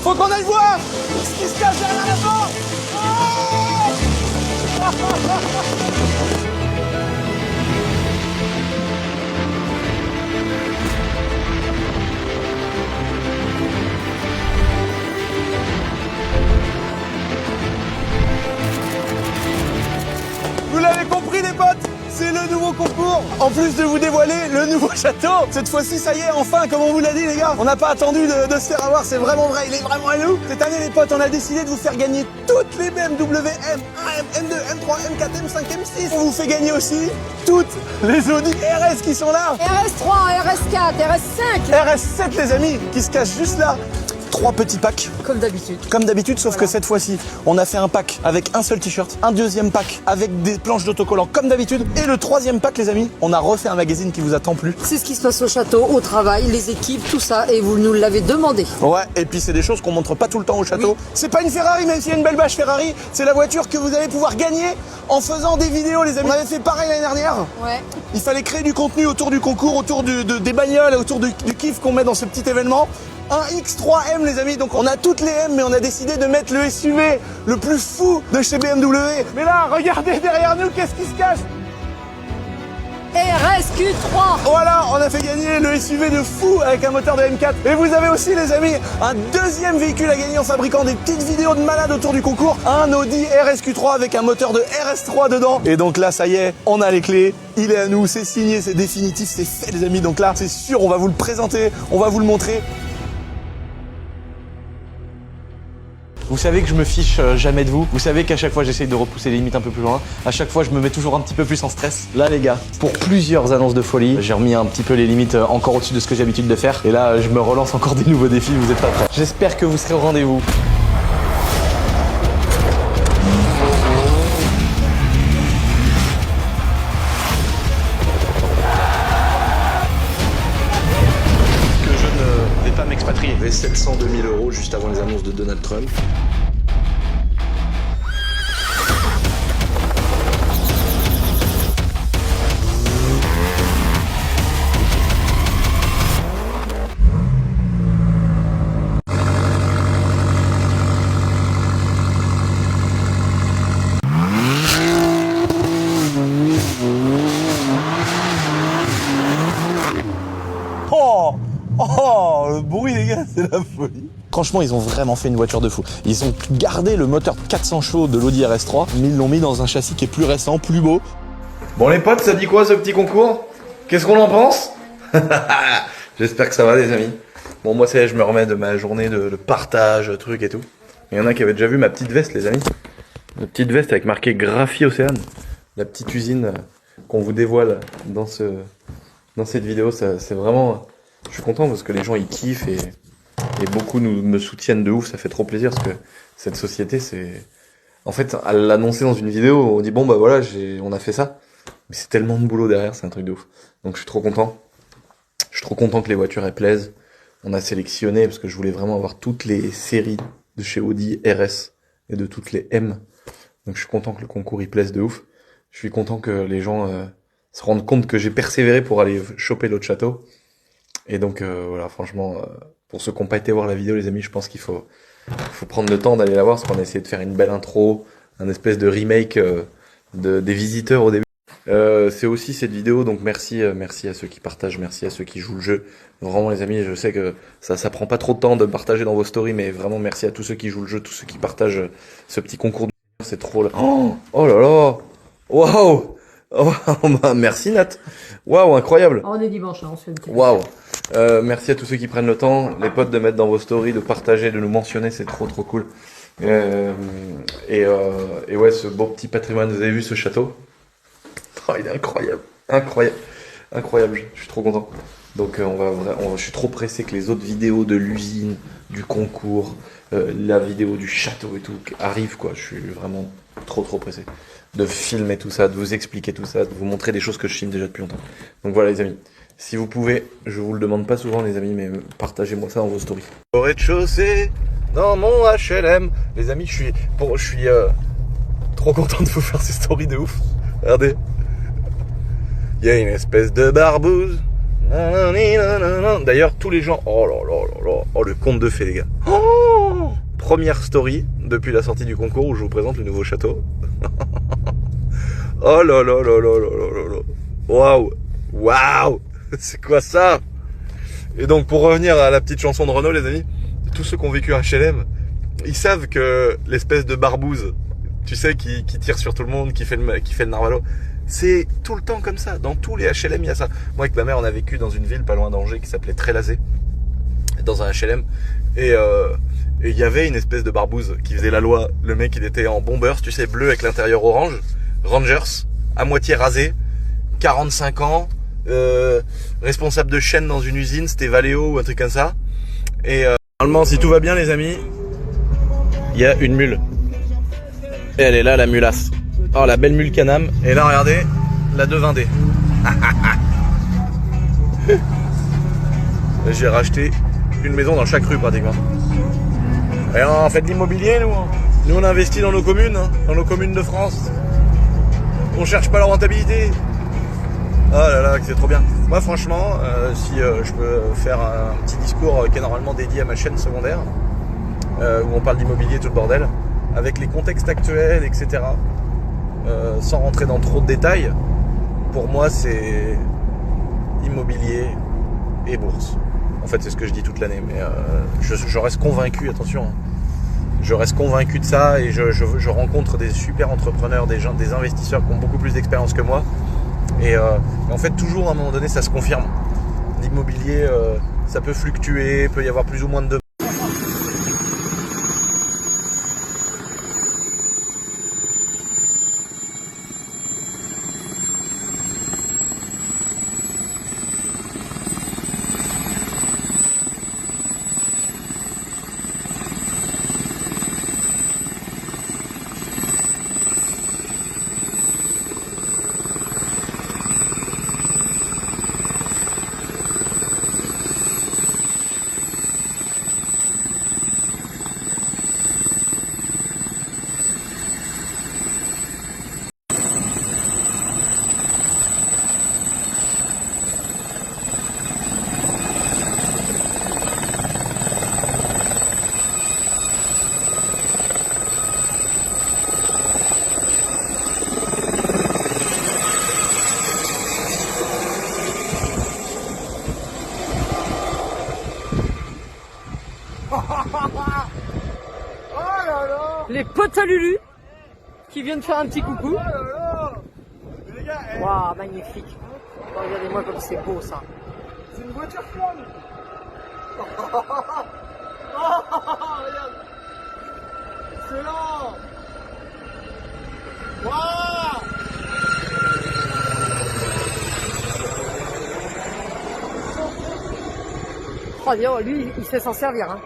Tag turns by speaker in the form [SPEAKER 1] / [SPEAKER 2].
[SPEAKER 1] Faut qu'on aille voir ce qui se cache derrière la porte. Vous l'avez compris les potes, c'est le nouveau concours. En plus de vous dévoiler le nouveau château, cette fois-ci ça y est, enfin comme on vous l'a dit les gars, on n'a pas attendu de se faire avoir, c'est vraiment vrai, il est vraiment à nous. Cette année les potes, on a décidé de vous faire gagner toutes les BMW M1, M2, M3, M4, M5, M6. On vous fait gagner aussi toutes les Audi RS qui sont là.
[SPEAKER 2] RS3, RS4, RS5.
[SPEAKER 1] RS7 les amis, qui se cachent juste là. 3 petits packs.
[SPEAKER 2] Comme d'habitude.
[SPEAKER 1] Comme d'habitude, sauf que cette fois-ci, on a fait un pack avec un seul t-shirt, un deuxième pack avec des planches d'autocollants comme d'habitude, et le troisième pack, les amis, on a refait un magazine qui vous a tant plu.
[SPEAKER 2] C'est ce qui se passe au château, au travail, les équipes, tout ça, et vous nous l'avez demandé.
[SPEAKER 1] Ouais, et puis c'est des choses qu'on montre pas tout le temps au château. Oui. C'est pas une Ferrari, même s'il y a une belle bâche Ferrari, c'est la voiture que vous allez pouvoir gagner en faisant des vidéos, les amis. On avait fait pareil l'année dernière.
[SPEAKER 2] Ouais.
[SPEAKER 1] Il fallait créer du contenu autour du concours, autour des bagnoles, autour du kiff qu'on met dans ce petit événement. Un X3M les amis, donc on a toutes les M mais on a décidé de mettre le SUV le plus fou de chez BMW. Mais là, regardez derrière nous, qu'est-ce qui se cache?
[SPEAKER 2] RSQ3.
[SPEAKER 1] Voilà, on a fait gagner le SUV de fou avec un moteur de M4. Et vous avez aussi les amis, un deuxième véhicule à gagner en fabriquant des petites vidéos de malades autour du concours. Un Audi RSQ3 avec un moteur de RS3 dedans. Et donc là, ça y est, on a les clés. Il est à nous, c'est signé, c'est définitif, c'est fait les amis. Donc là, c'est sûr, on va vous le présenter, on va vous le montrer. Vous savez que je me fiche jamais de vous. Vous savez qu'à chaque fois, j'essaye de repousser les limites un peu plus loin. À chaque fois, je me mets toujours un petit peu plus en stress. Là, les gars, pour plusieurs annonces de folie, j'ai remis un petit peu les limites encore au-dessus de ce que j'ai l'habitude de faire. Et là, je me relance encore des nouveaux défis. Vous êtes pas prêts. J'espère que vous serez au rendez-vous.
[SPEAKER 3] m'expatrier. Il y avait 702 000 € juste avant les annonces de Donald Trump.
[SPEAKER 1] Oh, le bruit les gars, c'est la folie. Franchement, ils ont vraiment fait une voiture de fou. Ils ont gardé le moteur 400 chevaux de l'Audi RS3, mais ils l'ont mis dans un châssis qui est plus récent, plus beau.
[SPEAKER 3] Bon les potes, ça dit quoi ce petit concours? Qu'est-ce qu'on en pense? J'espère que ça va les amis. Bon moi c'est je me remets de ma journée de partage, truc et tout. Il y en a qui avaient déjà vu ma petite veste les amis. Ma petite veste avec marqué Graphie Océane. La petite usine qu'on vous dévoile dans cette vidéo, c'est vraiment... Je suis content parce que les gens ils kiffent et beaucoup me soutiennent de ouf, ça fait trop plaisir parce que cette société c'est... En fait, à l'annoncer dans une vidéo, on dit bon bah voilà, on a fait ça. Mais c'est tellement de boulot derrière, c'est un truc de ouf. Donc je suis trop content. Je suis trop content que les voitures elles plaisent. On a sélectionné parce que je voulais vraiment avoir toutes les séries de chez Audi RS et de toutes les M. Donc je suis content que le concours il plaise de ouf. Je suis content que les gens se rendent compte que j'ai persévéré pour aller choper l'autre château. Et donc voilà, franchement, pour ceux qui n'ont pas été voir la vidéo les amis, je pense qu'il faut prendre le temps d'aller la voir parce qu'on a essayé de faire une belle intro, un espèce de remake des visiteurs au début. C'est aussi cette vidéo, donc merci à ceux qui partagent, merci à ceux qui jouent le jeu. Vraiment les amis, je sais que ça prend pas trop de temps de partager dans vos stories, mais vraiment merci à tous ceux qui jouent le jeu, tous ceux qui partagent ce petit concours. C'est trop là. Oh là là, waouh. Oh, merci Nat. Waouh, incroyable.
[SPEAKER 2] On est dimanche, on se fait une petite...
[SPEAKER 3] Waouh. Merci à tous ceux qui prennent le temps, les potes, de mettre dans vos stories, de partager, de nous mentionner, c'est trop cool. Et ouais, ce beau petit patrimoine, vous avez vu ce château? Oh, il est incroyable, je suis trop content. Donc je suis trop pressé que les autres vidéos de l'usine, du concours, la vidéo du château et tout arrivent quoi. Je suis vraiment trop pressé de filmer tout ça, de vous expliquer tout ça, de vous montrer des choses que je filme déjà depuis longtemps. Donc voilà les amis, si vous pouvez, je vous le demande pas souvent les amis, mais partagez-moi ça dans vos stories. Au rez-de-chaussée, dans mon HLM. Les amis, je suis trop content de vous faire ces stories de ouf. Regardez, il y a une espèce de barbouze. D'ailleurs tous les gens, oh là là là là, oh le conte de fées les gars. Oh première story depuis la sortie du concours où je vous présente le nouveau château. Oh là là là là là là là. Waouh. Waouh. C'est quoi ça? Et donc pour revenir à la petite chanson de Renaud les amis, tous ceux qui ont vécu HLM, ils savent que l'espèce de barbouze, tu sais, qui tire sur tout le monde, qui fait le narvalo, c'est tout le temps comme ça. Dans tous les HLM, il y a ça. Moi avec ma mère, on a vécu dans une ville pas loin d'Angers qui s'appelait Trélazé, dans un HLM, et il y avait une espèce de barbouze qui faisait la loi. Le mec, il était en bombers, tu sais, bleu avec l'intérieur orange, Rangers, à moitié rasé, 45 ans, responsable de chaîne dans une usine, c'était Valeo ou un truc comme ça. Et normalement, si tout va bien les amis, il y a une mule. Et elle est là, la mulasse. Oh, la belle mule Canam. Et là, regardez, la 220D. J'ai racheté une maison dans chaque rue pratiquement. Et on fait de l'immobilier nous. Nous on investit dans nos communes, dans nos communes de France. On cherche pas la rentabilité. Oh là là, c'est trop bien. Moi franchement, si je peux faire un petit discours qui est normalement dédié à ma chaîne secondaire, où on parle d'immobilier et tout le bordel, avec les contextes actuels, etc. Sans rentrer dans trop de détails, pour moi c'est immobilier et bourse. En fait c'est ce que je dis toute l'année, mais je reste convaincu, attention, hein. Je reste convaincu de ça et je rencontre des super entrepreneurs, des investisseurs qui ont beaucoup plus d'expérience que moi. Et en fait, toujours à un moment donné, ça se confirme. L'immobilier, ça peut fluctuer, peut y avoir plus ou moins de demandes.
[SPEAKER 2] Les potes à Lulu qui viennent faire un petit coucou. Waouh, magnifique. Oh, regardez-moi comme c'est beau ça.
[SPEAKER 1] C'est une voiture flamme. Regarde. Excellent. Waouh.
[SPEAKER 2] Oh, dis donc, lui, il sait s'en servir. Hein.